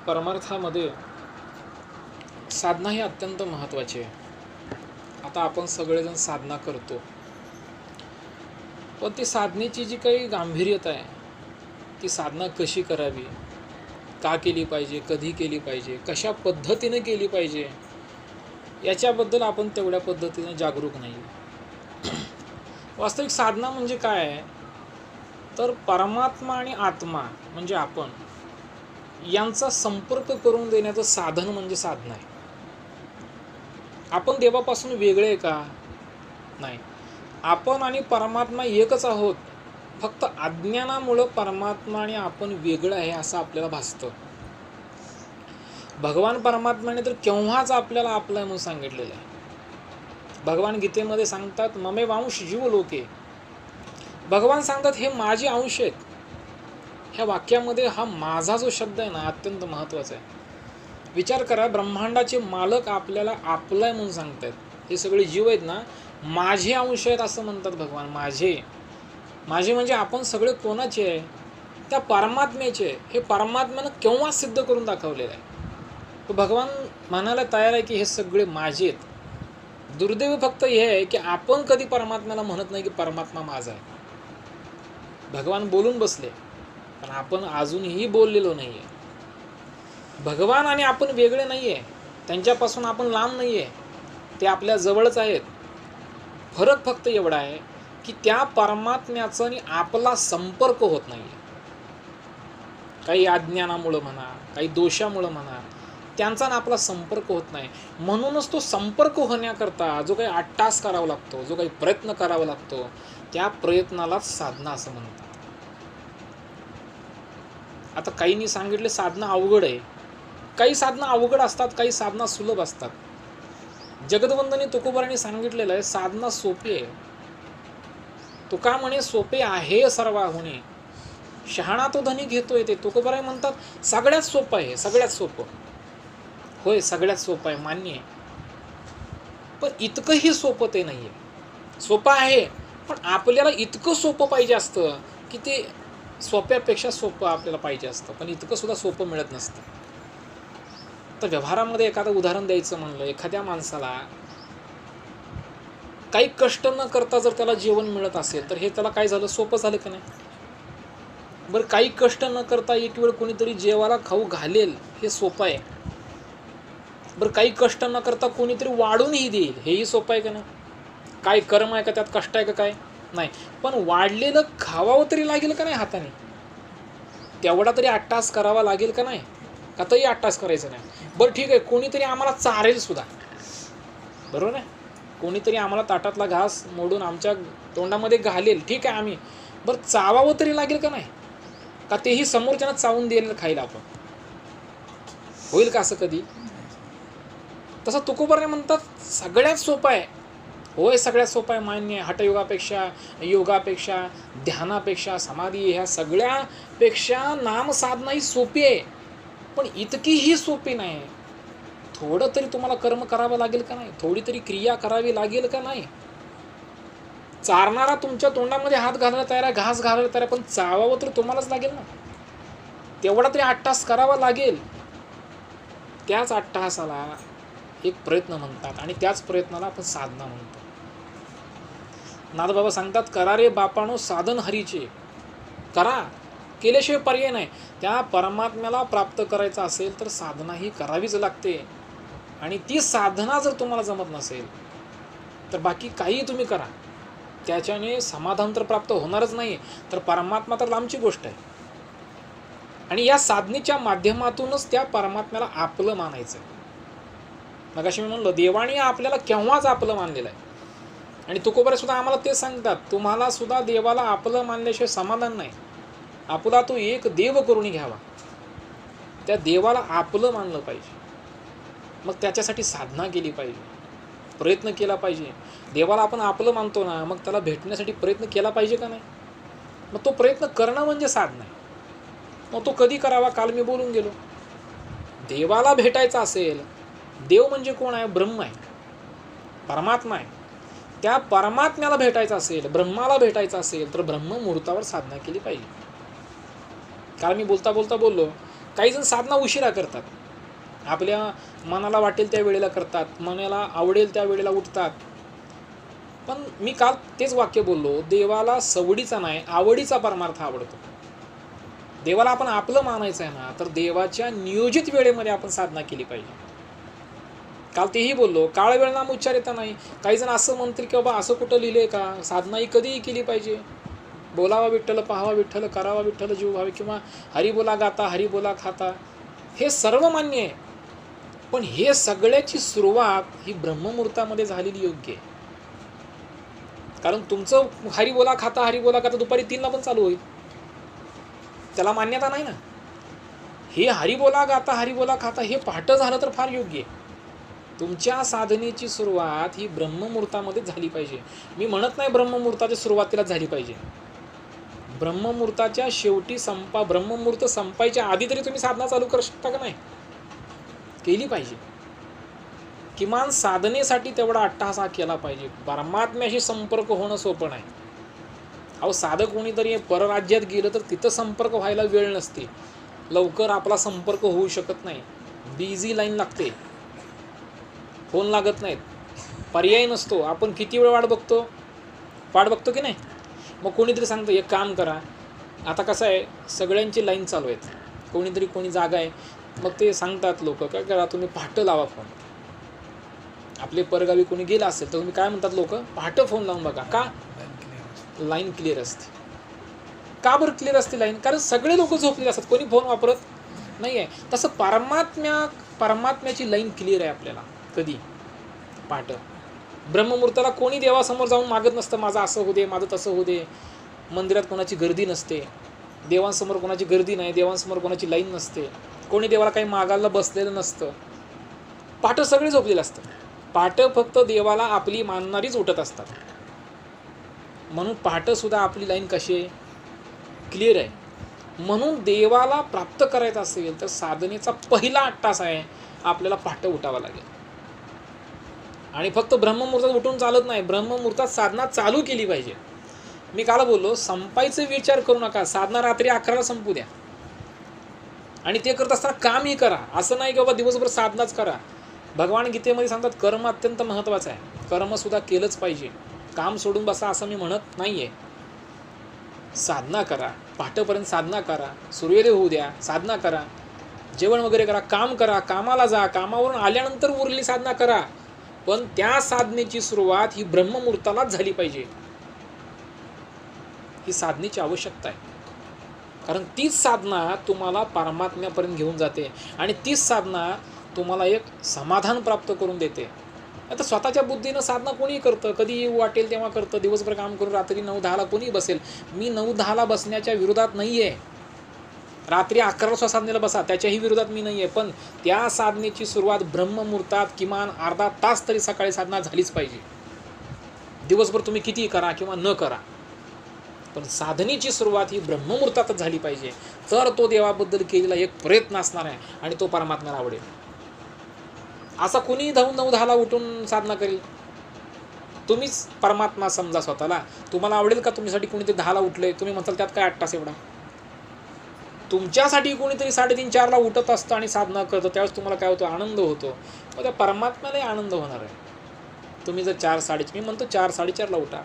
परमार्थामध्ये साधना ही अत्यंत महत्त्वाची आहे. आता आपण सगळेजण साधना करतो, पण ती साधनेची जी काही गांभीर्यता आहे, ती साधना कशी करावी, का केली पाहिजे, कधी केली पाहिजे, कशा पद्धतीने केली पाहिजे, याच्याबद्दल आपण तेवढ्या पद्धतीने जागरूक नाही. वास्तविक साधना म्हणजे काय आहे, तर परमात्मा आणि आत्मा म्हणजे आपण यांचा संपर्क करून देण्याचं साधन म्हणजे साधना आहे. आपण देवापासून वेगळे आहे का? नाही. आपण आणि परमात्मा एकच आहोत. फक्त अज्ञानामुळं परमात्मा आणि आपण वेगळं आहे असं आपल्याला भासतं. भगवान परमात्म्याने तर केव्हाच आपल्याला आपलं आहे म्हणून सांगितलेलं आहे. भगवान गीतेमध्ये सांगतात, ममे वांश जीव लोके. भगवान सांगतात, हे माझे अंश आहेत. ह्या वाक्यामध्ये हा माझा जो शब्द आहे ना, अत्यंत महत्त्वाचा आहे. विचार करा, ब्रह्मांडाचे मालक आपल्याला आपलं आहे म्हणून सांगतात. हे सगळे जीव आहेत ना, माझे अंश आहेत असं म्हणतात भगवान. माझे म्हणजे आपण सगळे कोणाचे आहे? त्या परमात्म्याचे. हे परमात्म्यानं केव्हा सिद्ध करून दाखवलेलं आहे. तो भगवान म्हणायला तयार आहे की हे सगळे माझे आहेत. दुर्दैव फक्त हे आहे की आपण कधी परमात्म्याला म्हणत नाही की परमात्मा माझा आहे. भगवान बोलून बसले, पण आपण अजूनही बोललेलो नाही आहे. भगवान आणि आपण वेगळे नाही आहे. त्यांच्यापासून आपण लांब नाही आहे. ते आपल्या जवळच आहेत. फरक फक्त एवढा आहे की त्या परमात्म्याचा आणि आपला संपर्क होत नाही आहे. काही अज्ञानामुळं म्हणा, काही दोषामुळं म्हणा, त्यांचा आणि आपला संपर्क होत नाही. म्हणूनच तो संपर्क होण्याकरता जो काही अट्टास करावा लागतो, जो काही प्रयत्न करावा लागतो, त्या प्रयत्नालाच साधना असं म्हणतात. आता काहींनी सांगितले साधना अवघड आहे. काही साधना अवघड असतात, काही साधना सुलभ असतात. जगदवंदनी तुकोबारांनी सांगितलेलं आहे, साधना सोपी आहे. तुका म्हणे सोपे आहे सर्वाहुनी, शहाणा तो धनी घेतोय. ते तुकोबाराय म्हणतात सगळ्यात सोपं आहे, सगळ्यात सोपं. होय, सगळ्यात सोपं आहे, मान्य आहे. पण इतकंही सोपं ते नाही आहे. सोपं आहे, पण आपल्याला इतकं सोपं पाहिजे असतं की ते सोप्यापेक्षा सोपं आपल्याला पाहिजे असतं, पण इतकं सुद्धा सोपं मिळत नसतं. तर व्यवहारामध्ये एखादं उदाहरण द्यायचं म्हणलं, एखाद्या माणसाला काही कष्ट न करता जर त्याला जेवण मिळत असेल तर हे त्याला काय झालं, सोपं झालं का नाही? बरं, काही कष्ट न करता एक वेळ कोणीतरी जेवायला खाऊ घालेल, हे सोपं आहे. बरं, काही कष्ट न करता कोणीतरी वाढूनही देईल, हेही सोपं आहे का नाही? काय कर्म आहे का त्यात, कष्ट आहे का काय? नाही. पण वाढलेलं खावावं तरी लागेल का नाही हाताने? तेवढा तरी अट्टास करावा लागेल का नाही? का तरी अट्टास करायचं नाही? बरं ठीक आहे, कोणीतरी आम्हाला चारेल सुद्धा, बरोबर आहे? कोणीतरी आम्हाला ताटातला घास मोडून आमच्या तोंडामध्ये घालेल, ठीक आहे, आम्ही बरं चावावं तरी लागेल का नाही? का तेही समोरच्यानं चावून देईल खायला आपण? होईल का असं कधी? तसं तुकोबाराय म्हणतात सगळ्यात सोपं आहे. होय, सगळ्यात सोपं आहे, मान्य आहे. हठयोगापेक्षा, योगापेक्षा, ध्यानापेक्षा, समाधी, ह्या सगळ्यापेक्षा नामसाधना ही सोपी आहे, पण इतकीही सोपी नाही. थोडं तरी तुम्हाला कर्म करावं लागेल का नाही? थोडी तरी क्रिया करावी लागेल का नाही? चारणारा तुमच्या तोंडामध्ये हात घालायला तयार आहे, घास घालायला तयार आहे, पण चावावं तर तुम्हालाच लागेल ना. तेवढा तरी अट्टास करावा लागेल. त्याच अट्टाहासाला एक प्रयत्न म्हणतात आणि त्याच प्रयत्नाला आपण साधना म्हणतो. नाथबाबा सांगतात, करा रे बापानो साधन हरीचे. करा, केल्याशिवाय पर्याय नाही. त्या परमात्म्याला प्राप्त करायचं असेल तर साधना ही करावीच लागते. आणि ती साधना जर तुम्हाला जमत नसेल तर बाकी काही तुम्ही करा, त्याच्याने समाधान तर प्राप्त होणारच नाही, तर परमात्मा तर लांबची गोष्ट आहे. आणि या साधनेच्या माध्यमातूनच त्या परमात्म्याला आपलं मानायचं आहे. मगाशी मी म्हणलं, देवाने आपल्याला केव्हाच आपलं मानलेलं आहे. आणि तुकोबाराय सुद्धा आम्हाला ते सांगतात, तुम्हाला सुद्धा देवाला आपलं मानल्याशिवाय समाधान नाही. आपला तो एक देव करून घ्यावा. त्या देवाला आपलं मानलं पाहिजे. मग त्याच्यासाठी साधना केली पाहिजे, प्रयत्न केला पाहिजे. देवाला आपण आपलं मानतो ना, मग त्याला भेटण्यासाठी प्रयत्न केला पाहिजे का नाही? मग तो प्रयत्न करणं म्हणजे साधना आहे. मग तो कधी करावा? काल मी बोलून गेलो. देवाला भेटायचं असेल, देव म्हणजे कोण आहे? ब्रह्म आहे, परमात्मा आहे. त्या परमात्म्याला भेटायचं असेल, ब्रह्माला भेटायचं असेल तर ब्रह्ममुहूर्तावर साधना केली पाहिजे. काल मी बोलता बोलता बोललो काही जण साधना उशिरा करतात, आपल्या मनाला वाटेल त्या वेळेला करतात, मनाला आवडेल त्या वेळेला उठतात. पण मी काल तेच वाक्य बोललो, देवाला सवडीचा नाही आवडीचा परमार्थ आवडतो. देवाला आपण आपलं मानायचं आहे ना, तर देवाच्या नियोजित वेळेमध्ये आपण साधना केली पाहिजे. काल तेही बोललो, काळ वेळ नाम उच्चार येता नाही. काही जण असं म्हणतील की बाबा असं कुठं लिहिलंय का, साधना ही कधीही केली पाहिजे, बोलावा विठ्ठल, पाहावा विठ्ठल, करावा विठ्ठल जीव भावे, किंवा हरी बोला गाता हरी बोला खाता, हे सर्व मान्य आहे. पण हे सगळ्याची सुरुवात ही ब्रह्ममुहूर्तामध्ये झालेली योग्य आहे. कारण तुमचं हरी बोला खाता हरी बोला खाता दुपारी 3ला पण चालू होईल, त्याला मान्यता नाही ना. हे हरी बोला गाता हरी बोला खाता हे पहाटं झालं तर फार योग्य आहे. तुमच्या साधनेची सुरुवात ही ब्रह्ममुहूर्तामध्ये झाली पाहिजे. मी म्हणत नाही ब्रह्ममुहूर्ताच्या सुरुवातीलाच झाली पाहिजे, ब्रह्ममुहूर्ताच्या शेवटी ब्रह्ममुहूर्त संपायच्या आधी तरी तुम्ही साधना चालू करू शकता का नाही, केली पाहिजे. किमान साधनेसाठी तेवढा अट्टहास केला पाहिजे. परमात्म्याशी संपर्क होणं सोपं नाही. अहो साधक कोणीतरी परराज्यात गेलं तर तिथं संपर्क व्हायला वेळ नसते, लवकर आपला संपर्क होऊ शकत नाही, बिझी लाईन लागते, फोन लागत नाहीत, पर्याय नसतो. आपण किती वेळ वाट बघतो की नाही. मग कोणीतरी सांगतं एक काम करा, आता कसं आहे सगळ्यांची लाईन चालू आहेत, कोणी जागा आहे, मग ते सांगतात लोक काय करा तुम्ही पहाटं लावा फोन. आपले परगावी कोणी गेला असेल तर तुम्ही काय म्हणतात लोक, पहाटं फोन लावून बघा. का? लाईन क्लिअर असते. का बरं क्लिअर असते लाईन? कारण सगळे लोक झोपलेले असतात, कोणी फोन वापरत नाही आहे. तसं परमात्म्याची लाईन क्लिअर आहे आपल्याला कधी, पहाटं. ब्रह्ममुहूर्ताला कोणी देवासमोर जाऊन मागत नसतं माझं असं होऊ दे, माझं तसं होऊ दे. मंदिरात कोणाची गर्दी नसते, देवांसमोर कोणाची गर्दी नाही, देवांसमोर कोणाची लाईन नसते, कोणी देवाला काही मागायला बसलेलं नसतं. पहाटं सगळे झोपलेलं असतं. पहाटं फक्त देवाला आपली मानणारीच उठत असतात. म्हणून पहाटंसुद्धा आपली लाईन कशी आहे, क्लिअर आहे. म्हणून देवाला प्राप्त करायचं असेल तर साधनेचा पहिला अट्टास आहे, आपल्याला पहाटं उठावं लागेल. आणि फक्त ब्रह्ममुहूर्तात उठून चालत नाही, ब्रह्ममुहूर्तात साधना चालू केली पाहिजे. मी काल बोललो संपायचा विचार करू नका, साधना रात्री 11ला संपू द्या. आणि ते करत असताना कामही करा, असं नाही की बाबा दिवसभर साधनाच करा. भगवान गीतेमध्ये सांगतात कर्म अत्यंत महत्त्वाचं आहे, कर्मसुद्धा केलंच पाहिजे, काम सोडून बसा असं मी म्हणत नाही आहे. साधना करा, पहाटेपर्यंत साधना करा, सूर्योदय होऊ द्या, साधना करा, जेवण वगैरे करा, काम करा, कामाला जा, कामावरून आल्यानंतर उरलेली साधना करा. पण त्या साधनेची सुरुवात ही ब्रह्ममुहूर्तालाच झाली पाहिजे. ही साधनेची आवश्यकता आहे, कारण तीच साधना तुम्हाला परमात्म्यापर्यंत घेऊन जाते आणि तीच साधना तुम्हाला एक समाधान प्राप्त करून देते. आता स्वतःच्या बुद्धीनं साधना कोणी करतं, कधी वाटेल तेव्हा करतं, दिवसभर काम करून रात्री 9-10ला कोणी बसेल. मी 9-10ला बसण्याच्या विरोधात नाही आहे, रात्री 11ला साधनेला बसा त्याच्याही विरोधात मी नाही आहे. पण त्या साधनेची सुरुवात ब्रह्ममुहूर्तात किमान अर्धा तास तरी सकाळी साधना झालीच पाहिजे. दिवसभर तुम्ही किती करा किंवा न करा, पण साधनेची सुरुवात ही ब्रह्ममुहूर्तातच झाली पाहिजे. तर तो देवाबद्दल केलेला एक प्रयत्न असणार आहे आणि तो परमात्म्याला आवडेल. असा कुणी 9-10ला उठून साधना करेल? तुम्हीच परमात्मा समजा स्वतःला. तुम्हाला आवडेल का तुमच्यासाठी कोणीतरी 10ला उठलंय, तुम्ही म्हणताल त्यात काय 8 तास एवढा? तुमच्यासाठी कोणीतरी 3:30-4ला उठत असतं आणि साधना करतं, त्यावेळेस तुम्हाला काय होतं, आनंद होतो. मग त्या परमात्म्यालाही आनंद होणार आहे. तुम्ही जर 4-4:30, मी म्हणतो 4-4:30ला उठा.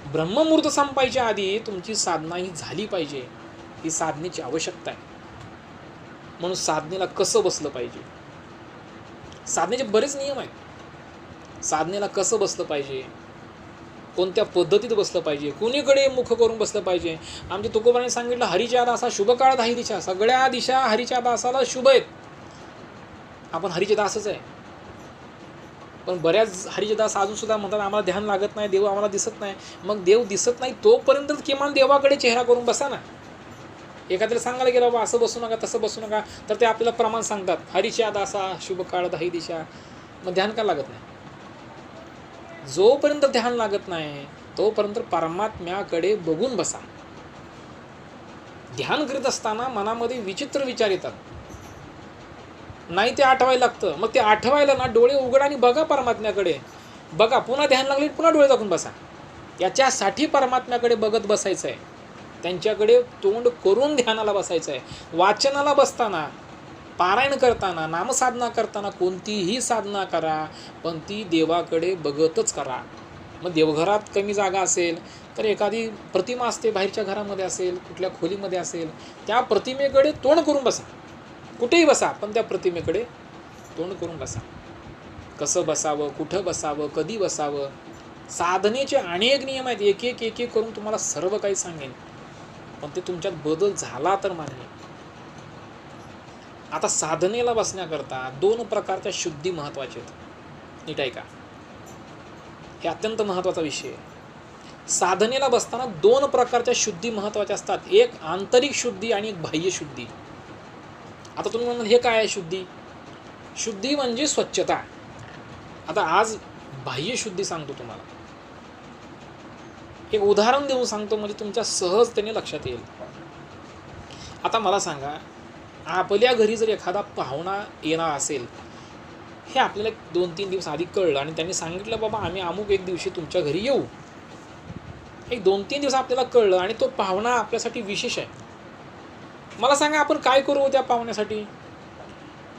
ब्रह्ममुहूर्त संपायच्या आधी तुमची साधना ही झाली पाहिजे, ही साधनेची आवश्यकता आहे. म्हणून साधनेला कसं बसलं पाहिजे, साधनेचे बरेच नियम आहेत. साधनेला कसं बसलं पाहिजे, कोणत्या पद्धतीत बसलं पाहिजे, कुणीकडे मुख करून बसलं पाहिजे. आमच्या तुकोबाने सांगितलं हरीच्या दासा शुभ काळ 10 दिशा, सगळ्या दिशा हरीच्या दासाला शुभ आहेत. आपण हरीचे दासच आहे. पण बऱ्याच हरीचे दास अजून सुद्धा म्हणतात आम्हाला ध्यान लागत नाही, देव आम्हाला दिसत नाही. मग देव दिसत नाही तोपर्यंत किमान देवाकडे चेहरा करून बसा ना. एखाद्याला सांगायला गेलं बाबा असं बसू नका तसं बसू नका, तर ते आपल्याला प्रमाण सांगतात हरीच्या दासा शुभ काळ 10 दिशा. मग ध्यान का लागत नाही? जोपर्यंत ध्यान लागत नाही तोपर्यंत परमात्म्याकडे बघून बसा. ध्यान करीत असताना मनामध्ये विचित्र विचार येतात, नाही ते आठवायला लागतं. मग ते आठवायला ना डोळे उघडा आणि बघा परमात्म्याकडे, बघा. पुन्हा ध्यान लागले पुन्हा डोळे दाखवून बसा. याच्यासाठी परमात्म्याकडे बघत बसायचं आहे. त्यांच्याकडे तोंड करून ध्यानाला बसायचं आहे. वाचनाला बसताना, पारायण करताना, नामसाधना करताना कोणतीही साधना करा, पण ती देवाकडे बघतच करा. मग देवघरात कमी जागा असेल तर एखादी प्रतिमा असते, बाहेरच्या घरामध्ये असेल, कुठल्या खोलीमध्ये असेल, त्या प्रतिमेकडे तोंड करून बसा. कुठेही बसा, पण त्या प्रतिमेकडे तोंड करून बसा. कसं बसावं, कुठं बसावं, कधी बसावं, साधनेचे अनेक नियम आहेत. एक एक एक एक करून तुम्हाला सर्व काही सांगेन, पण ते तुमच्यात बदल झाला तर मान्य. आता साधनेला बसण्याकरता 2 प्रकारच्या शुद्धी महत्त्वाच्या आहेत. नीट ऐका, हे अत्यंत महत्त्वाचा विषय आहे. साधनेला बसताना 2 प्रकारच्या शुद्धी महत्त्वाच्या असतात. एक आंतरिक शुद्धी आणि एक बाह्य शुद्धी. आता तुम्ही म्हणाल हे काय आहे शुद्धी? शुद्धी म्हणजे स्वच्छता. आता आज बाह्य शुद्धी सांगतो तुम्हाला. एक उदाहरण देऊन सांगतो म्हणजे तुमच्या सहजतेने लक्षात येईल. आता मला सांगा, आपल्या घरी जर एखादा पाहुणा येणार असेल, हे आपल्याला 2-3 दिवस आधी कळलं आणि त्यांनी सांगितलं बाबा आम्ही अमुक एक दिवशी तुमच्या घरी येऊ. एक 2-3 दिवस आपल्याला कळलं आणि तो पाहुणा आपल्यासाठी विशेष आहे. मला सांगा आपण काय करू त्या पाहुण्यासाठी?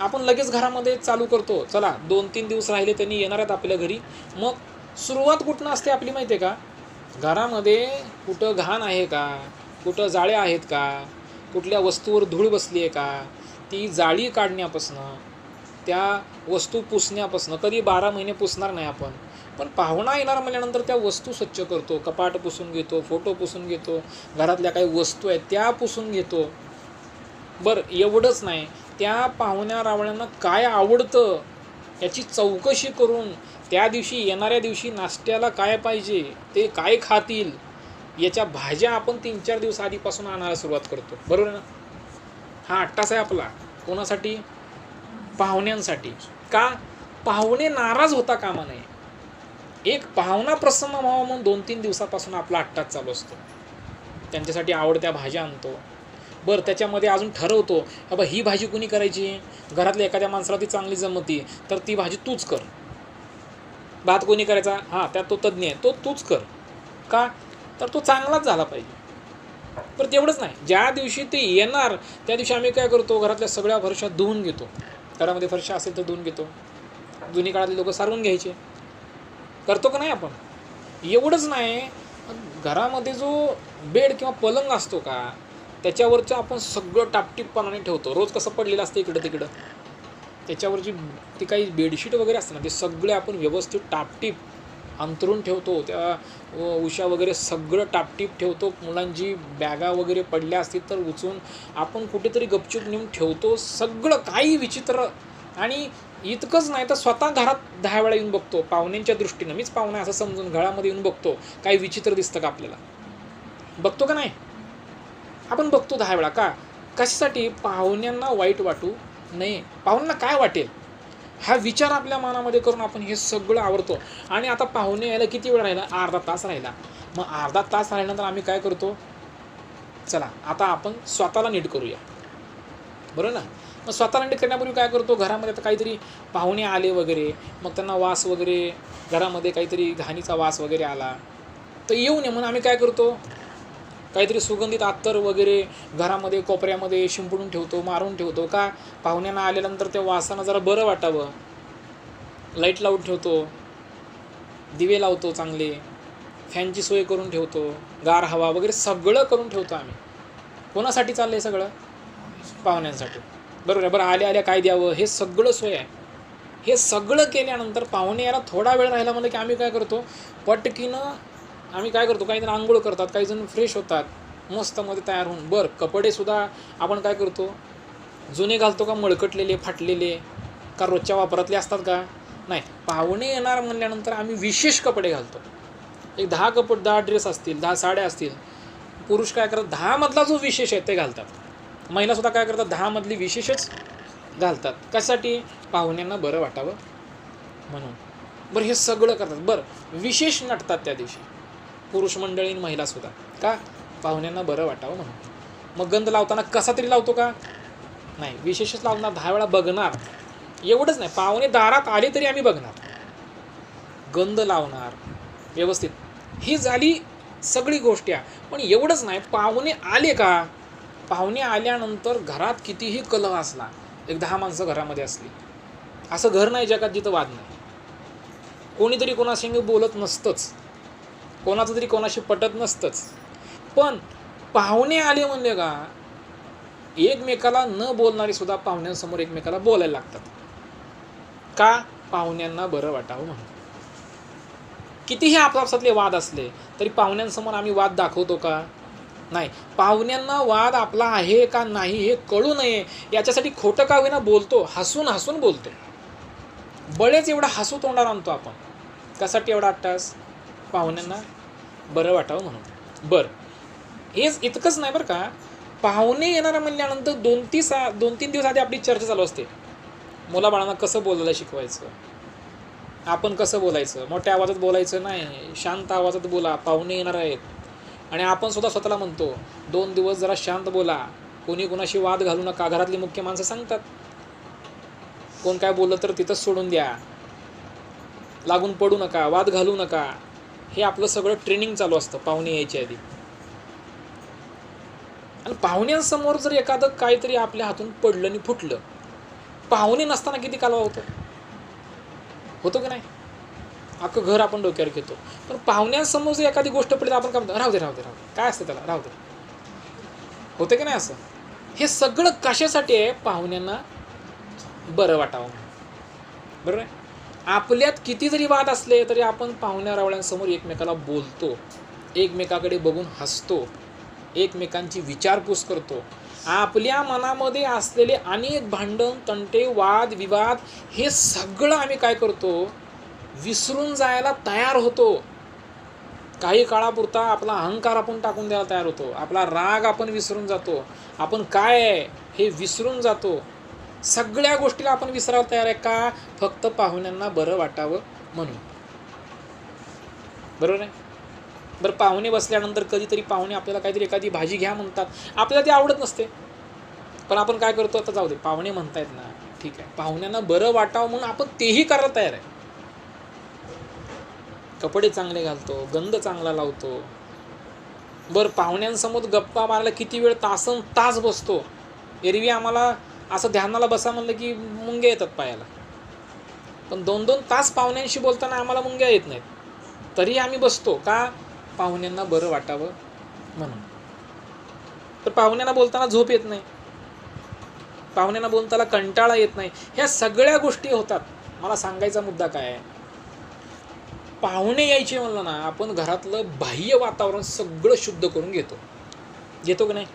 आपण लगेच घरामध्ये चालू करतो, चला 2-3 दिवस राहिले त्यांनी येणार आहेत आपल्या घरी. मग सुरुवात कुठनं असते आपली माहिती आहे का? घरामध्ये कुठं घाण आहे का, कुठं जाळ्या आहेत का, कुठल्या वस्तूवर धूळ बसली आहे का, ती जाळी काढण्यापासनं, त्या वस्तू पुसण्यापासनं. कधी 12 महिने पुसणार नाही आपण, पण पाहुणा येणार म्हणल्यानंतर त्या वस्तू स्वच्छ करतो. कपाट पुसून घेतो, फोटो पुसून घेतो, घरातल्या काही वस्तू आहेत त्या पुसून घेतो. बरं एवढंच नाही, त्या पाहुण्या रावळ्यांना काय आवडतं याची चौकशी करून, त्या दिवशी येणाऱ्या दिवशी नाश्त्याला काय पाहिजे, ते काय खातील, याच्या भाज्या आपण 3-4 दिवस आधीपासून आणायला सुरुवात करतो. बरोबर ना? हा अट्टास आहे आपला. कोणासाठी? पाहुण्यांसाठी. का? पाहुणे नाराज होता कामा नये. एक पाहुणा प्रसन्न व्हावा म्हणून 2-3 दिवसापासून आपला अट्टाच चालू असतो. त्यांच्यासाठी आवडत्या भाज्या आणतो. बरं त्याच्यामध्ये अजून ठरवतो, बाबा ही भाजी कुणी करायची? घरातल्या एखाद्या माणसाला ती चांगली जमती तर ती भाजी तूच कर. भात कोणी करायचा? हां त्यात तो तज्ज्ञ आहे, तो तूच कर. का? तर तो चांगलाच झाला पाहिजे. पण तेवढंच नाही, ज्या दिवशी ते येणार त्या दिवशी आम्ही काय करतो, घरातल्या सगळ्या फरशा धुवून घेतो. घरामध्ये फरशा असेल तर धुवून घेतो. जुनी काळातले लोक सारवून घ्यायचे. करतो का नाही आपण? एवढंच नाही, घरामध्ये जो बेड किंवा पलंग असतो का, त्याच्यावरचं आपण सगळं टापटीपपणाने ठेवतो. रोज कसं पडलेलं असतं इकडं तिकडं, त्याच्यावरची ती काही बेडशीट वगैरे असतं ना, ते सगळे आपण व्यवस्थित टापटीप अंतरून ठेवतो. त्या उशा वगैरे सगळं टापटीप ठेवतो. मुलांची बॅगा वगैरे पडल्या असतील तर उचलून आपण कुठेतरी गपचूप नेऊन ठेवतो. सगळं काही विचित्र. आणि इतकंच नाही तर स्वतः घरात 10 वेळा येऊन बघतो. पाहुण्यांच्या दृष्टीनं, मीच पाहुणा असं समजून घरामध्ये येऊन बघतो, काही विचित्र दिसतं का आपल्याला? बघतो का नाही? आपण बघतो 10 वेळा. का? कशासाठी? पाहुण्यांना वाईट वाटू नये. पाहुण्यांना काय वाटेल हा विचार आपल्या मनामध्ये करून आपण हे सगळं आवडतो. आणि आता पाहुणे यायला किती वेळ राहिला? अर्धा तास राहिला. मग अर्धा तास राहिल्यानंतर आम्ही काय करतो, चला आता आपण स्वतःला नीट करूया. बरोबर ना? मग स्वतःला नीट करण्यापूर्वी काय करतो, घरामध्ये आता काहीतरी पाहुणे आले वगैरे, मग त्यांना वास वगैरे, घरामध्ये काहीतरी घाणीचा वास वगैरे आला तर येऊ नये म्हणून आम्ही काय करतो, काहीतरी सुगंधित अत्तर वगैरे घरामध्ये कोपऱ्यामध्ये शिंपडून ठेवतो, मारून ठेवतो. का? पाहुण्यांना आल्यानंतर त्या वासानं जरा बरं वाटावं. लाईट लावून ठेवतो, दिवे लावतो चांगले, फॅनची सोय करून ठेवतो, गार हवा वगैरे सगळं करून ठेवतो आम्ही. कोणासाठी चाललं आहे सगळं? पाहुण्यांसाठी. बरोबर आहे. बरं आल्या आल्या काय द्यावं हे सगळं सोय आहे. हे सगळं केल्यानंतर पाहुणे यायला थोडा वेळ राहिला म्हणलं की आम्ही काय करतो, पटकीनं आम्ही काय करतो, काही जण आंघोळ करतात, काही जण फ्रेश होतात मस्त मध्ये तयार होऊन. बरं कपडेसुद्धा आपण काय करतो, जुने घालतो का मळकटलेले फाटलेले, का रोजच्या वापरातले असतात का? नाही. पाहुणे येणार म्हणल्यानंतर आम्ही विशेष कपडे घालतो. एक 10 ड्रेस असतील, 10 साड्या असतील. पुरुष काय करतात, 10 मधला जो विशेष आहे ते घालतात. महिलासुद्धा काय करतात, 10 मधली विशेषच घालतात. कशासाठी? पाहुण्यांना बरं वाटावं म्हणून. बरं हे सगळं करतात. बरं विशेष नटतात त्या दिवशी पुरुष मंडळी आणि महिलासुद्धा. का? पाहुण्यांना बरं वाटावं म्हणून. मग गंध लावताना कसा तरी लावतो का? नाही, विशेषच लावणार, 10 वेळा बघणार. एवढंच नाही, पाहुणे दारात आले तरी आम्ही बघणार, गंध लावणार व्यवस्थित. ही झाली सगळी गोष्टी आहे. पण एवढंच नाही, पाहुणे आले का, पाहुणे आल्यानंतर घरात कितीही कलह असला, एक 10 माणसं घरामध्ये असली, असं घर नाही जगात जिथं वाद नाही. कोणीतरी कोणाशी बोलत नसतंच, कोणाचं तरी कोणाशी पटत नसतंच. पण पाहुणे आले म्हणले का, एकमेकाला न बोलणारे सुद्धा पाहुण्यांसमोर एकमेकाला बोलायला लागतात. का? पाहुण्यांना बरं वाटावं म्हणून. कितीही आपापसातले वाद असले तरी पाहुण्यांसमोर आम्ही वाद दाखवतो का? नाही. पाहुण्यांना वाद आपला आहे का नाही हे कळू नये याच्यासाठी खोटं का होईना बोलतो, हसून हसून बोलतो. बळेच एवढा हसू तोंडावर आणतो आपण. कशासाठी एवढा अट्टास? पाहुण्यांना बरं वाटावं म्हणून. बरं, हेच इतकंच नाही बरं का, पाहुणे येणारा म्हणल्यानंतर 2-3 दिवस आधी आपली चर्चा चालू असते. मुलाबाळांना कसं बोलायला शिकवायचं, आपण कसं बोलायचं, मोठ्या आवाजात बोलायचं नाही, शांत आवाजात बोला, पाहुणे येणार आहेत. आणि आपण सुद्धा स्वतःला म्हणतो 2 दिवस जरा शांत बोला, कोणी कोणाशी वाद घालू नका. घरातली मुख्य माणसं सांगतात, कोण काय बोललं तर तिथंच सोडून द्या, लागून पडू नका, वाद घालू नका. हे आपलं सगळं ट्रेनिंग चालू असतं पाहुणे यायच्या आधी. आणि पाहुण्यांसमोर जर एखादं काहीतरी आपल्या हातून पडलं आणि फुटलं, पाहुणे नसताना किती कालवा होतो की नाही? अख्खं घर आपण डोक्यावर घेतो. पण पाहुण्यांसमोर जर एखादी गोष्ट पडली तर आपण काय म्हणतो, राहू दे, काय असतं त्याला, राहू दे. होतं की नाही असं? हे सगळं कशासाठी आहे? पाहुण्यांना बरं वाटावं. बरोबर आहे? आपल्यात किती जरी वाद असले तरी आपण पाहुण्या रावळ्यांसमोर एकमेकाला बोलतो, एकमेकाकडे बघून हसतो, एकमेकांची विचारपूस करतो. आपल्या मनामध्ये असलेले अनेक भांडण, तंटे, वाद विवाद हे सगळं आम्ही काय करतो, विसरून जायला तयार होतो. काही काळापुरता आपला अहंकार आपण टाकून द्यायला तयार होतो, आपला राग आपण विसरून जातो, आपण काय आहे हे विसरून जातो. सगळ्या गोष्टीला आपण विसरायला तयार आहे का? फक्त पाहुण्यांना बरं वाटावं म्हणून. बरोबर आहे? बरं, पाहुणे बसल्यानंतर कधीतरी पाहुणे आपल्याला काहीतरी एखादी भाजी घ्या म्हणतात, आपल्याला ती आवडत नसते, पण आपण काय करतो, आता जाऊ दे, पाहुणे म्हणतायत ना, ठीक आहे, पाहुण्यांना बरं वाटावं म्हणून आपण तेही करायला तयार आहे. कपडे चांगले घालतो, गंध चांगला लावतो. बरं, पाहुण्यांसमोर गप्पा मारायला किती वेळ, तासन तास बसतो. एरवी आम्हाला असं ध्यानाला बसा म्हणलं की मुंग्या येतात पायाला, पण 2-2 तास पाहुण्यांशी बोलताना आम्हाला मुंग्या येत नाहीत, तरी आम्ही बसतो. का? पाहुण्यांना बरं वाटावं म्हणून. तर पाहुण्यांना बोलताना झोप येत नाही, पाहुण्यांना बोलताना कंटाळा येत नाही. ह्या सगळ्या गोष्टी होतात. मला सांगायचा मुद्दा काय आहे, पाहुणे यायचे म्हणलं ना, आपण घरातलं बाह्य वातावरण सगळं शुद्ध करून घेतो की नाही?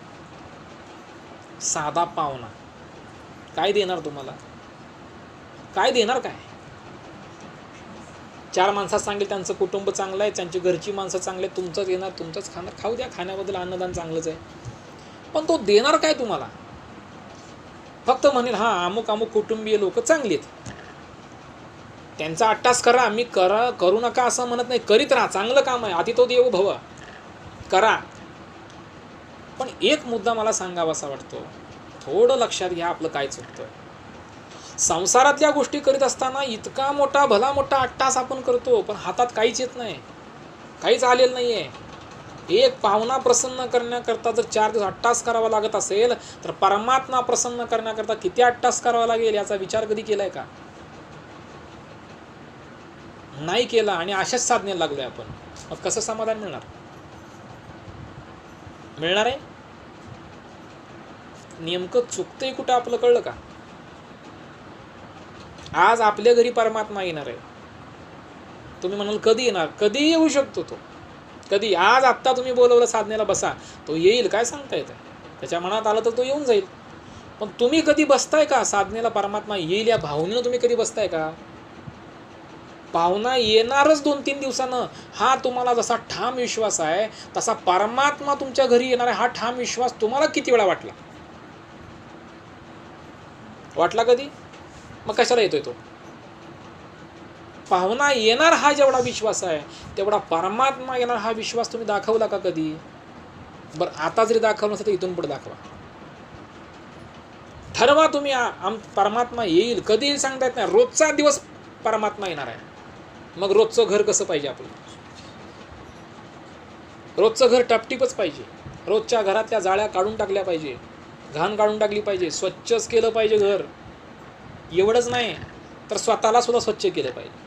साधा पाहुणा काय देणार तुम्हाला? काय देणार? काय 4 माणसात सांगेल त्यांचं कुटुंब चांगलं आहे, त्यांची घरची माणसं चांगले, तुमचंच येणार, तुमचंच खाणार, खाऊ द्या, खाण्याबद्दल अन्नदान चांगलंच आहे, पण तो देणार काय तुम्हाला? फक्त म्हणेल हां अमुक अमुक कुटुंबीय लोक चांगली आहेत, त्यांचा अट्टास करा, मी करू नका असं म्हणत नाही, करीत राहा, चांगलं काम आहे, अतिथो देवो भव, करा. पण एक मुद्दा मला सांगावासा वाटतो, थोडं लक्षात घ्या आपलं काय चुकतं. संसारातल्या गोष्टी करीत असताना इतका मोठा भला मोठा अट्टास आपण करतो, पण हातात काहीच येत नाही, काहीच आलेलं नाही आहे. एक पाहुणा प्रसन्न करण्याकरता जर 4 दिवस अट्टास करावा लागत असेल, तर परमात्मा प्रसन्न करण्याकरता किती अट्टास करावा लागेल याचा विचार कधी केलाय का? नाही केला, आणि अशाच साधनेला लागलोय आपण. मग कसं समाधान मिळणार? मिळणार आहे? नेमकं चुकतंय कुठं आपलं, कळलं का? आज आपल्या घरी परमात्मा येणार आहे. तुम्ही म्हणाल कधी येणार? कधी येऊ शकतो तो, कधी. आज आत्ता तुम्ही बोलवलं साधनेला बसा, तो येईल, काय सांगता येतं? त्याच्या मनात आलं तर तो येऊन जाईल. पण तुम्ही कधी बसताय का साधनेला? परमात्मा येईल या भावनेनं तुम्ही कधी बसताय का? पाहुणा येणारच 2-3 दिवसानं, हा तुम्हाला जसा ठाम विश्वास आहे, तसा परमात्मा तुमच्या घरी येणार आहे हा ठाम विश्वास तुम्हाला किती वेळा वाटला कधी? मग कशाला येतोय तो? पाहुणा येणार हा जेवढा विश्वास आहे, तेवढा परमात्मा येणार हा विश्वास तुम्ही दाखवला का कधी? बरं, आता जरी दाखवलं नसेल तर इथून पुढे दाखवा. ठरवा तुम्ही, परमात्मा येईल, कधी येईल सांगता येत नाही. रोजचा दिवस परमात्मा येणार आहे, मग रोजचं घर कसं पाहिजे आपलं? रोजचं घर टपटिपच पाहिजे. रोजच्या घरातल्या जाळ्या काढून टाकल्या पाहिजे, घाण काढून टाकली पाहिजे, स्वच्छच केलं पाहिजे घर. एवढंच नाही तर स्वतःला सुद्धा स्वच्छ केलं पाहिजे,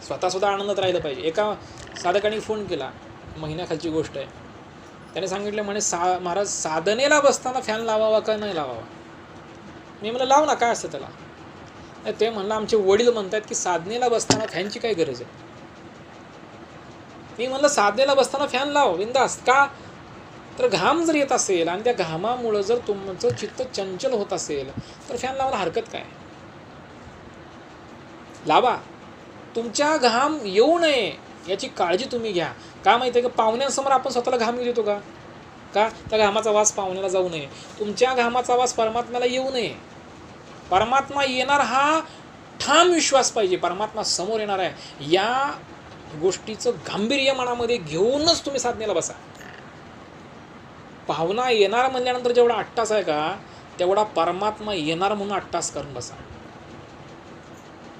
स्वतःसुद्धा आनंदात राहिलं पाहिजे. एका साधकाने फोन केला, महिन्याखालची गोष्ट आहे. त्याने सांगितलं म्हणे महाराज साधनेला बसताना फॅन लावावा का नाही लावावा. मी म्हणलं लाव ना, काय असतं त्याला. नाही ते म्हणलं आमचे वडील म्हणतात की साधनेला बसताना फॅनची काय गरज आहे. मी म्हणलं साधनेला बसताना फॅन लाव बिंदास. का तर घाम जर येत असेल आणि त्या घामामुळं जर तुमचं चित्त चंचल होत असेल तर फॅन लावायला हरकत काय. लावा, तुमच्या घाम येऊ नये याची काळजी तुम्ही घ्या. का माहिती आहे का, पाहुण्यांसमोर आपण स्वतःला घाम येऊ देतो का. का त्या घामाचा वास पाहुण्याला जाऊ नये. तुमच्या घामाचा वास परमात्म्याला येऊ नये. परमात्मा येणार हा ठाम विश्वास पाहिजे. परमात्मा समोर येणार आहे या गोष्टीचं गांभीर्य मनामध्ये घेऊनच तुम्ही साधनेला बसा. पाहुणा येणार म्हणल्यानंतर जेवढा अट्टास आहे का तेवढा परमात्मा येणार म्हणून अट्टास करून बसा.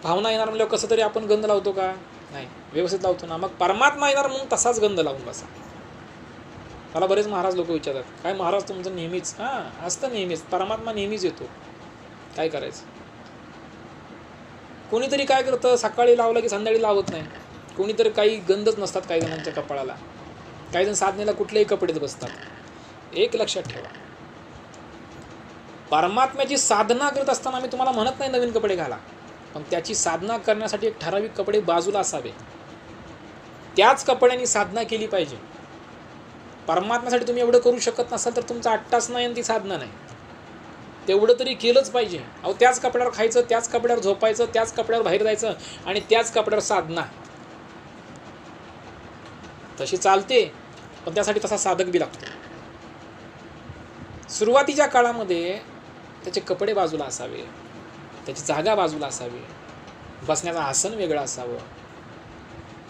पाहुणा येणार म्हणल्यावर कसं तरी आपण गंध लावतो का, नाही, व्यवस्थित लावतो ना. मग परमात्मा येणार म्हणून तसाच गंध लावून बसा. मला बरेच महाराज लोक विचारतात, काय महाराज तुमचं नेहमीच. हां असतं नेहमीच, परमात्मा नेहमीच येतो, काय करायचं. कोणीतरी काय करतं, सकाळी लावलं की संध्याकाळी लावत नाही. कोणीतरी काही गंधच नसतात काही जणांच्या कपाळाला. काही जण साधनेला कुठलेही कपडेच बसतात. एक लक्षात ठेवा, परमात्म्याची साधना करत असताना मी तुम्हाला म्हणत नाही नवीन कपडे घाला, पण त्याची साधना करण्यासाठी एक ठराविक कपडे बाजूला असावे. त्याच कपड्यांनी साधना केली पाहिजे. परमात्म्यासाठी तुम्ही एवढं करू शकत नसाल तर तुमचा अट्टास नाही आणि ती साधना नाही. तेवढं तरी केलंच पाहिजे. अहो त्याच कपड्यावर खायचं, त्याच कपड्यावर झोपायचं, त्याच कपड्यावर बाहेर जायचं आणि त्याच कपड्यावर साधना. तशी चालते पण त्यासाठी तसा साधक बी लागतो. सुरुवातीच्या काळामध्ये त्याचे कपडे बाजूला असावे, त्याची जागा बाजूला असावी, बसण्याचं आसन वेगळं असावं.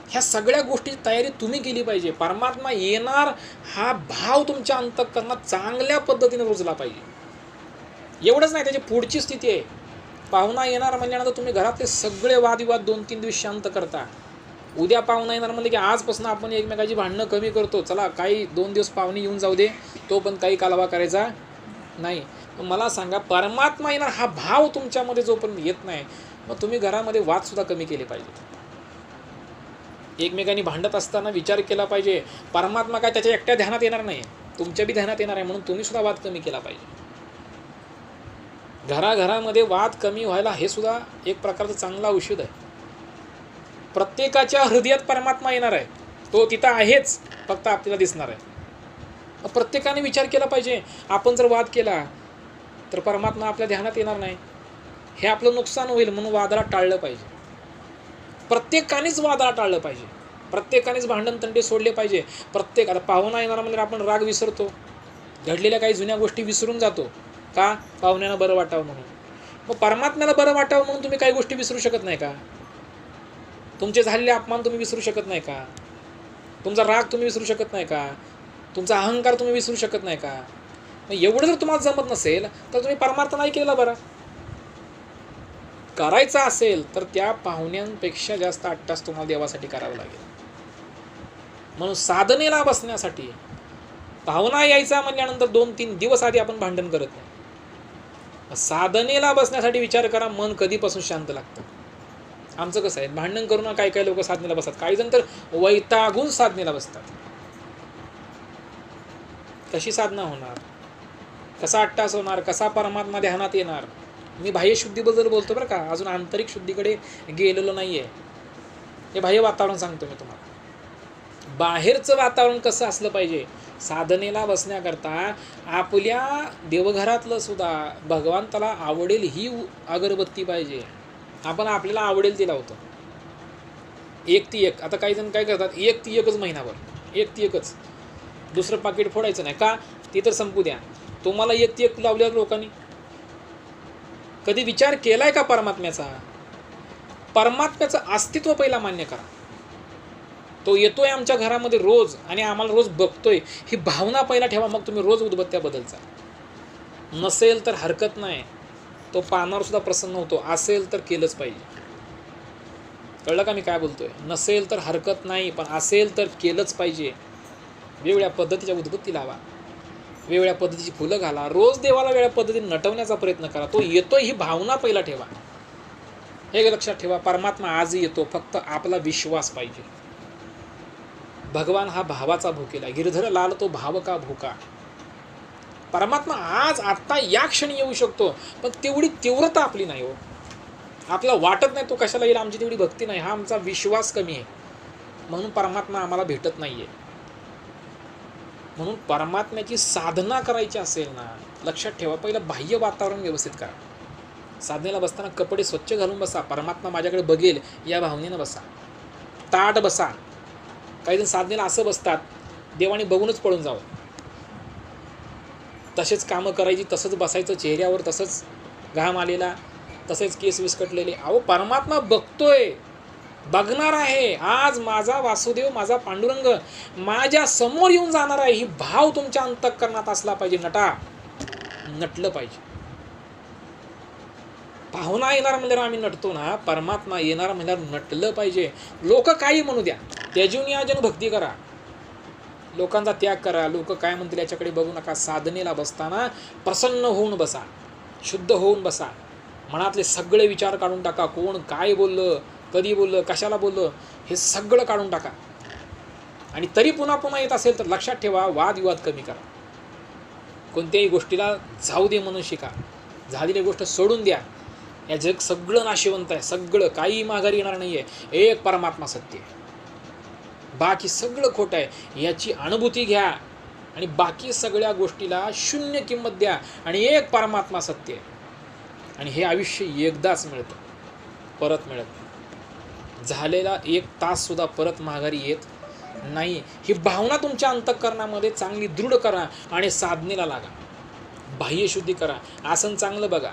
ह्या सगळ्या गोष्टी तयारी तुम्ही केली पाहिजे. परमात्मा येणार हा भाव तुमच्या अंतःकरणात चांगल्या पद्धतीने रुजला पाहिजे. एवढंच नाही, त्याची पुढची स्थिती आहे, पाहुणा येणार म्हणल्यानंतर तुम्ही घरातले सगळे वादविवाद 2-3 दिवस शांत करता. उद्या पाहुणा येणार म्हणले की आजपासून आपण एकमेकाची भांडणं कमी करतो. चला काही 2 दिवस पाहुणे येऊन जाऊ दे, तो पण काही कालवा करायचा नाही. मला सांगा, परमात्मा येणार हा भाव तुमच्यामध्ये जोपर्यंत येत नाही मग तुम्ही घरामध्ये वादसुद्धा कमी केले पाहिजे. एकमेकांनी भांडत असताना विचार केला पाहिजे, परमात्मा काय त्याच्या एकट्या ध्यानात येणार नाही, तुमच्या बी ध्यानात येणार आहे, म्हणून तुम्ही सुद्धा वाद कमी केला पाहिजे. घराघरामध्ये वाद कमी व्हायला हे सुद्धा एक प्रकारचं चांगलं औषध आहे. प्रत्येकाच्या हृदयात परमात्मा येणार आहे, तो तिथं आहेच, फक्त आपल्याला दिसणार आहे. प्रत्येकाने विचार केला पाहिजे, आपण जर वाद केला तर परमात्मा आपल्या ध्यानात येणार नाही, हे आपलं नुकसान होईल, म्हणून वादाला टाळलं पाहिजे. प्रत्येकानेच वादाला टाळलं पाहिजे, प्रत्येकानेच भांडण तंटे सोडले पाहिजे. आता पाहुणा येणार म्हणजे आपण राग विसरतो, घडलेल्या काही जुन्या गोष्टी विसरून जातो. का, पाहुण्याला बरं वाटावं म्हणून. मग परमात्म्याला बरं वाटावं म्हणून तुम्ही काही गोष्टी विसरू शकत नाही का. तुमचे झालेले अपमान तुम्ही विसरू शकत नाही का. तुमचा राग तुम्ही विसरू शकत नाही का. तुमचा अहंकार तुम्ही विसरू शकत नाही का. मग एवढं जर तुम्हाला जमत नसेल तर तुम्ही परमार्थ नाही केला. बरं करायचा असेल तर त्या पाहुण्यांपेक्षा जास्त अट्टास तुम्हाला देवासाठी करावं लागेल. म्हणून साधनेला बसण्यासाठी पाहुणा यायचा म्हणल्यानंतर 2-3 दिवस आधी आपण भांडण करत नाही. साधनेला बसण्यासाठी विचार करा, मन कधीपासून शांत लागतं. आमचं कसं आहे, भांडण करून काही काही लोक साधनेला बसतात, काही जण तर वैतागून साधनेला बसतात. कशी साधना होणार, कसा अट्टास होणार, कसा परमात्मा ध्यानात येणार. मी बाह्य शुद्धीबद्दल बोलतो बरं का, अजून आंतरिक शुद्धीकडे गेलेलो नाही आहे. हे बाह्य वातावरण सांगतो मी तुम्हाला. बाहेरचं वातावरण कसं असलं पाहिजे, साधनेला बसण्याकरता आपल्या देवघरातलं सुद्धा भगवंताला आवडेल ही अगरबत्ती पाहिजे. आपण आपल्याला आवडेल ती लावतो, एक ती एक. आता काही जण काय करतात, एक ती एकच महिनाभर, एक ती एकच, दुसरं पाकिट फोडायचं नाही का, ती तर संपू द्या. तुम्हाला एक ती एक लावल्यावर लोकांनी कधी विचार केलाय का परमात्म्याचा. परमात्म्याचं अस्तित्व पहिला मान्य करा. तो येतोय आमच्या घरामध्ये रोज आणि आम्हाला रोज बघतोय, ही भावना पहिला ठेवा. मग तुम्ही रोज उदबत्त्या बदलचा. नसेल तर हरकत नाही, तो पानावर सुद्धा प्रसन्न होतो. असेल तर केलंच पाहिजे. कळलं का मी काय बोलतोय? नसेल तर हरकत नाही, पण असेल तर केलंच पाहिजे. वेगवेगळ्या पद्धतीच्या उदबत्ती लावा, वेगवेगळ्या पद्धतीची फुलं घाला, रोज देवाला वेगळ्या पद्धतीने नटवण्याचा प्रयत्न करा. तो येतोय ही भावना पहिला ठेवा. हे लक्षात ठेवा, परमात्मा आजही येतो, फक्त आपला विश्वास पाहिजे. भगवान हा भावाचा भुकेला, गिरधर लाल तो भाव का भुका. परमात्मा आज आत्ता या क्षणी येऊ शकतो, पण तेवढी तीव्रता आपली नाही हो. आपल्याला वाटत नाही तो कशाला येईल, आमची तेवढी भक्ती नाही, हा आमचा विश्वास कमी आहे, म्हणून परमात्मा आम्हाला भेटत नाहीये. म्हणून परमात्म्याची साधना करायची असेल ना, लक्षात ठेवा, पहिलं बाह्य वातावरण व्यवस्थित करा. साधनेला बसताना कपडे स्वच्छ घालून बसा, परमात्मा माझ्याकडे बघेल या भावनेनं बसा. ताट बसा. काही जण साधनेला असं बसतात, देवाने बघूनच पळून जावं, तसेच कामं करायची, तसंच बसायचं, चेहऱ्यावर तसंच घाम आलेला, तसेच केस विस्कटलेले. अहो परमात्मा बघतोय, बघणार आहे. आज माझा वासुदेव, माझा पांडुरंग माझ्या समोर येऊन जाणार आहे, ही भाव तुमच्या अंतःकरणात असला पाहिजे. नटलं पाहिजे. भावना येणार म्हणल्यावर आम्ही नटतो ना, परमात्मा येणार म्हणल्यावर नटलं पाहिजे. लोक काही म्हणू द्या, त्यजुनियाजन भक्ती करा, लोकांचा त्याग करा, लोक काय म्हणतील याच्याकडे बघू नका. साधनेला बसताना प्रसन्न होऊन बसा, शुद्ध होऊन बसा. मनातले सगळे विचार काढून टाका. कोण काय बोललं, कधी बोललं, कशाला बोललं, हे सगळं काढून टाका. आणि तरी पुन्हा पुन्हा येत असेल तर लक्षात ठेवा, वादविवाद कमी करा. कोणत्याही गोष्टीला जाऊ दे म्हणून शिका. झालेली गोष्ट सोडून द्या. या जग सगळं नाशिवंत आहे, सगळं काही माघारी येणार नाहीये. एक परमात्मा सत्य आहे, बाकी सगळं खोटं आहे, याची अनुभूती घ्या. आणि बाकी सगळ्या गोष्टीला शून्य किंमत द्या. आणि एक परमात्मा सत्य आहे. आणि हे आयुष्य एकदाच मिळतं, परत मिळत नाही. झालेला 1 तास सुद्धा परत माघारी येत नाही. ही भावना तुमच्या अंतःकरणामध्ये चांगली दृढ करा आणि साधनेला लागा. बाह्यशुद्धी करा. आसन चांगलं बघा,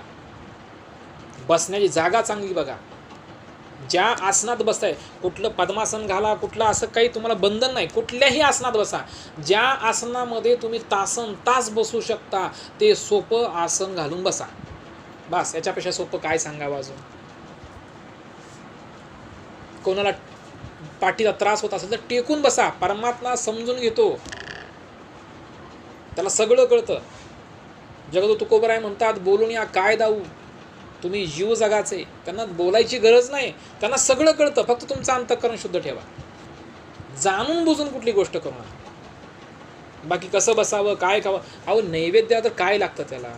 बसण्याची जागा चांगली बघा. ज्या आसनात बसताय, कुठलं पद्मासन घाला, कुठलं असं काही तुम्हाला बंधन नाही, कुठल्याही आसनात बसा. ज्या आसनामध्ये तुम्ही तासन तास बसू शकता, ते सोपं आसन घालून बसा. बस, याच्यापेक्षा सोपं काय सांगावं अजून. कोणाला पाठीचा त्रास होत असेल तर टेकून बसा. परमात्मा समजून घेतो, त्याला सगळं कळतं. जगदो तुकोबराय म्हणतात, बोलून या काय दाऊ, तुम्ही जीव जगाचे. त्यांना बोलायची गरज नाही, त्यांना सगळं कळतं. फक्त तुमचं अंतःकरण शुद्ध ठेवा. जाणून बुजून कुठली गोष्ट करू नका. बाकी कसं बसावं, काय खावं, अहो नैवेद्य तर काय लागतं त्याला,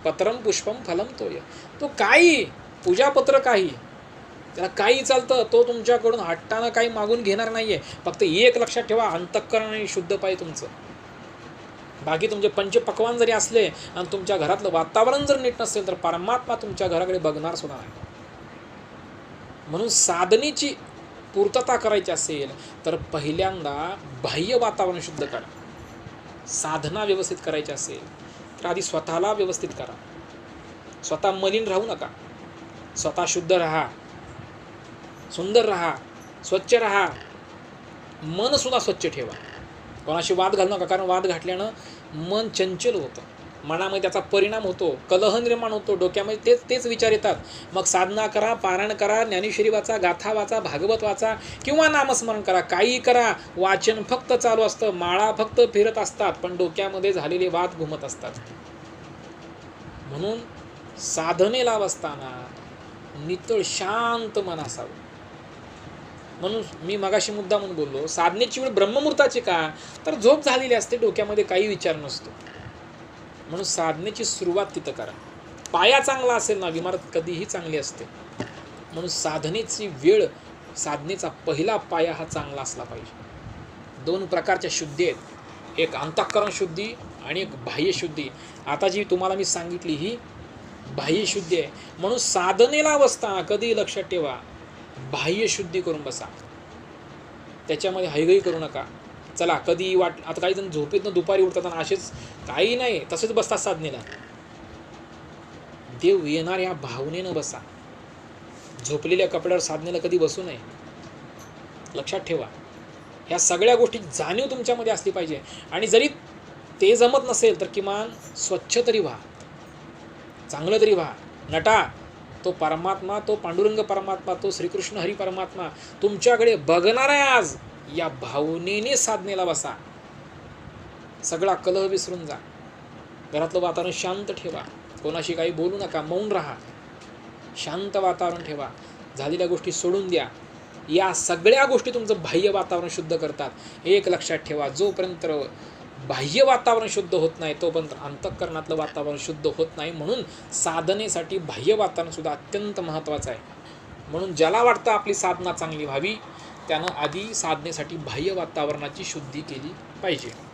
पत्रम पुष्पम फलम तोय, तो काही पूजापत्र काही, त्याला काही चालतं. तो तुमच्याकडून हट्टानं काही मागून घेणार नाहीये. फक्त एक लक्षात ठेवा, अंतःकरण शुद्ध पाहिजे तुमचं. बाकी तुमचे पंचपक्वान जरी असले आणि तुमच्या घरातलं वातावरण जर नीट नसेल तर परमात्मा तुमच्या घराकडे बघणार सुद्धा नाही. म्हणून साधनेची पूर्तता करायची असेल तर पहिल्यांदा बाह्य वातावरण शुद्ध करा. साधना व्यवस्थित करायची असेल तर आधी स्वतःला व्यवस्थित करा. स्वतः मलिन राहू नका. स्वतः शुद्ध राहा, सुंदर राहा, स्वच्छ राहा. मन सुद्धा स्वच्छ ठेवा. कोणाशी वाद घालू नका, कारण वाद घातल्यानं मन चंचल होतं, मनामध्ये त्याचा परिणाम होतो, कलह निर्माण होतो, डोक्यामध्ये तेच विचार येतात. मग साधना करा, पारायण करा, ज्ञानेश्वरी वाचा, गाथा वाचा, भागवत वाचा किंवा नामस्मरण करा, काही करा, वाचन फक्त चालू असतं, माळा फक्त फिरत असतात, पण डोक्यामध्ये झालेले वाद घुमत असतात. म्हणून साधनेला बसताना नितळ शांत मन असावं. म्हणून मी मगाशी मुद्दा म्हणून बोललो, साधनेची वेळ ब्रह्ममुहूर्ताची का, तर झोप झालेली असते, डोक्यामध्ये काही विचार नसतो. म्हणून साधनेची सुरुवात तिथं करा. पाया चांगला असेल ना, इमारत कधीही चांगली असते. म्हणून साधनेची वेळ, साधनेचा पहिला पाया हा चांगला असला पाहिजे. 2 प्रकारच्या शुद्धी आहेत, एक अंतःकरण शुद्धी आणि एक बाह्य शुद्धी. आता जी तुम्हाला मी सांगितली ही बाह्य शुद्धी आहे. म्हणून साधनेला बसताना कधी लक्षात ठेवा, बाह्य शुद्धी करून बसा. त्याच्यामध्ये हैगई करू नका. चला कधी आता काही जण झोपेतनं दुपारी उठतात आणि असेच काही नाही, तसेच बसतात साधनेला. देव येणार या भावनेनं बसा. झोपलेल्या कपड्यावर साधनेला कधी बसू नये. लक्षात ठेवा, ह्या सगळ्या गोष्टी जाणीव तुमच्यामध्ये असली पाहिजे. आणि जरी ते जमत नसेल तर किमान स्वच्छ तरी व्हा, चांगलं तरी व्हा, नटा. तो परमात्मा, तो पांडुरंग परमात्मा, तो श्रीकृष्ण हरी परमात्मा तुमच्याकडे बघणार आहे आज. या भावनेने साधनेला बसा. सगळा कलह विसरून जा. घरातलं वातावरण शांत ठेवा. कोणाशी काही बोलू नका. मौन राहा. शांत वातावरण ठेवा. झालेल्या गोष्टी सोडून द्या. या सगळ्या गोष्टी तुमचं बाह्य वातावरण शुद्ध करतात. एक लक्षात ठेवा, जोपर्यंत बाह्य वातावरण शुद्ध होत नाही तोपर्यंत अंतःकरणातलं वातावरण शुद्ध होत नाही. म्हणून साधनेसाठी बाह्य वातावरण सुद्धा अत्यंत महत्त्वाचं आहे. म्हणून ज्याला वाटतं आपली साधना चांगली व्हावी त्यानं आधी साधनेसाठी बाह्य वातावरणाची शुद्धी केली पाहिजे.